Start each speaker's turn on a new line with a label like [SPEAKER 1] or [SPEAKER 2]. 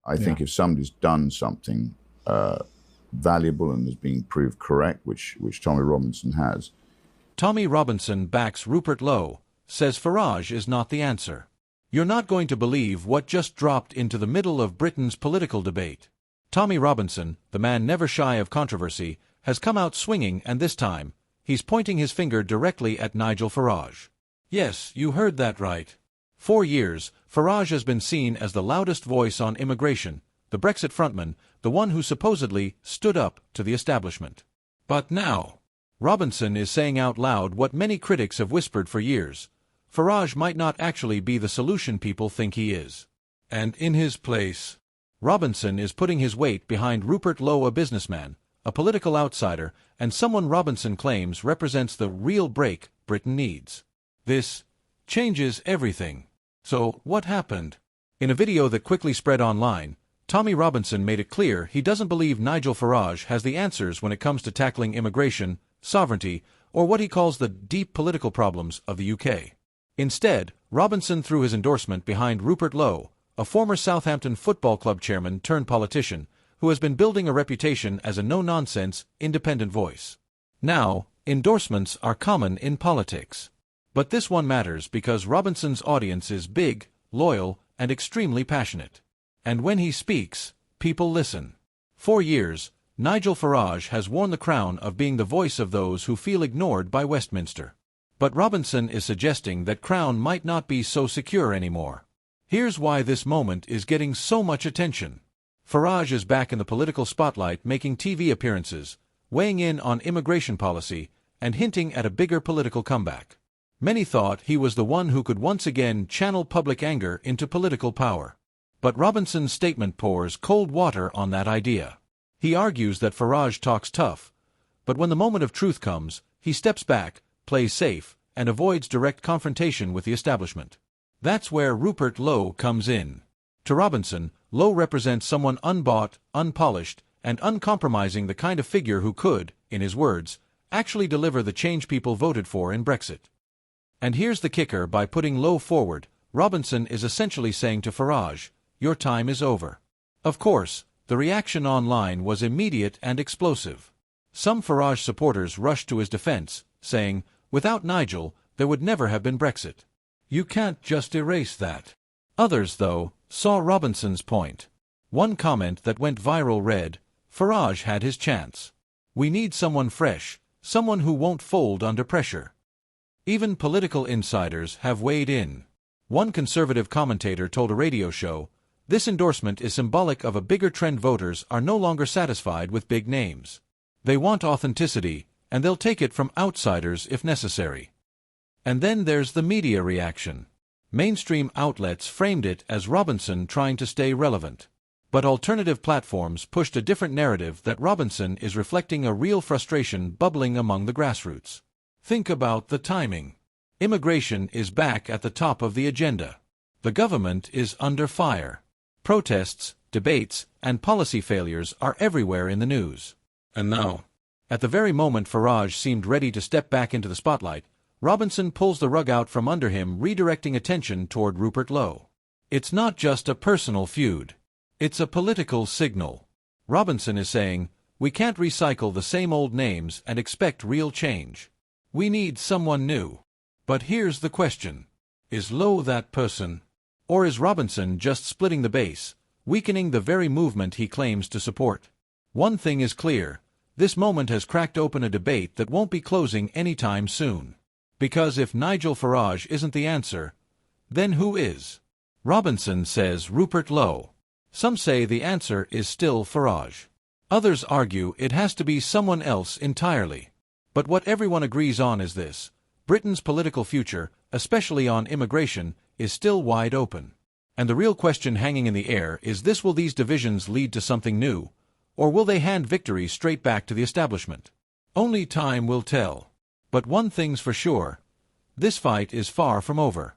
[SPEAKER 1] I think if somebody's done something valuable and is being proved correct, which Tommy Robinson has.
[SPEAKER 2] Tommy Robinson backs Rupert Lowe, says Farage is not the answer. You're not going to believe what just dropped into the middle of Britain's political debate. Tommy Robinson, the man never shy of controversy, has come out swinging, and this time, he's pointing his finger directly at Nigel Farage. Yes, you heard that right. For years, Farage has been seen as the loudest voice on immigration, the Brexit frontman, the one who supposedly stood up to the establishment. But now, Robinson is saying out loud what many critics have whispered for years. Farage might not actually be the solution people think he is. And in his place, Robinson is putting his weight behind Rupert Lowe, a businessman, a political outsider, and someone Robinson claims represents the real break Britain needs. This changes everything. So, what happened? In a video that quickly spread online, Tommy Robinson made it clear he doesn't believe Nigel Farage has the answers when it comes to tackling immigration, sovereignty, or what he calls the deep political problems of the UK. Instead, Robinson threw his endorsement behind Rupert Lowe, a former Southampton Football Club chairman turned politician, who has been building a reputation as a no-nonsense, independent voice. Now, endorsements are common in politics. But this one matters because Robinson's audience is big, loyal, and extremely passionate. And when he speaks, people listen. For years, Nigel Farage has worn the crown of being the voice of those who feel ignored by Westminster. But Robinson is suggesting that crown might not be so secure anymore. Here's why this moment is getting so much attention. Farage is back in the political spotlight, making TV appearances, weighing in on immigration policy, and hinting at a bigger political comeback. Many thought he was the one who could once again channel public anger into political power. But Robinson's statement pours cold water on that idea. He argues that Farage talks tough, but when the moment of truth comes, he steps back, plays safe, and avoids direct confrontation with the establishment. That's where Rupert Lowe comes in. To Robinson, Lowe represents someone unbought, unpolished, and uncompromising, the kind of figure who could, in his words, actually deliver the change people voted for in Brexit. And here's the kicker: by putting Lowe forward, Robinson is essentially saying to Farage, your time is over. Of course, the reaction online was immediate and explosive. Some Farage supporters rushed to his defense, saying, without Nigel, there would never have been Brexit. You can't just erase that. Others, though, saw Robinson's point. One comment that went viral read, Farage had his chance. We need someone fresh, someone who won't fold under pressure. Even political insiders have weighed in. One conservative commentator told a radio show, this endorsement is symbolic of a bigger trend. Voters are no longer satisfied with big names. They want authenticity, and they'll take it from outsiders if necessary. And then there's the media reaction. Mainstream outlets framed it as Robinson trying to stay relevant. But alternative platforms pushed a different narrative, that Robinson is reflecting a real frustration bubbling among the grassroots. Think about the timing. Immigration is back at the top of the agenda. The government is under fire. Protests, debates, and policy failures are everywhere in the news. And now, at the very moment Farage seemed ready to step back into the spotlight, Robinson pulls the rug out from under him, redirecting attention toward Rupert Lowe. It's not just a personal feud. It's a political signal. Robinson is saying, we can't recycle the same old names and expect real change. We need someone new. But here's the question. Is Lowe that person? Or is Robinson just splitting the base, weakening the very movement he claims to support? One thing is clear. This moment has cracked open a debate that won't be closing anytime soon. Because if Nigel Farage isn't the answer, then who is? Robinson says Rupert Lowe. Some say the answer is still Farage. Others argue it has to be someone else entirely. But what everyone agrees on is this: Britain's political future, especially on immigration, is still wide open. And the real question hanging in the air is this: will these divisions lead to something new, or will they hand victory straight back to the establishment? Only time will tell. But one thing's for sure: this fight is far from over.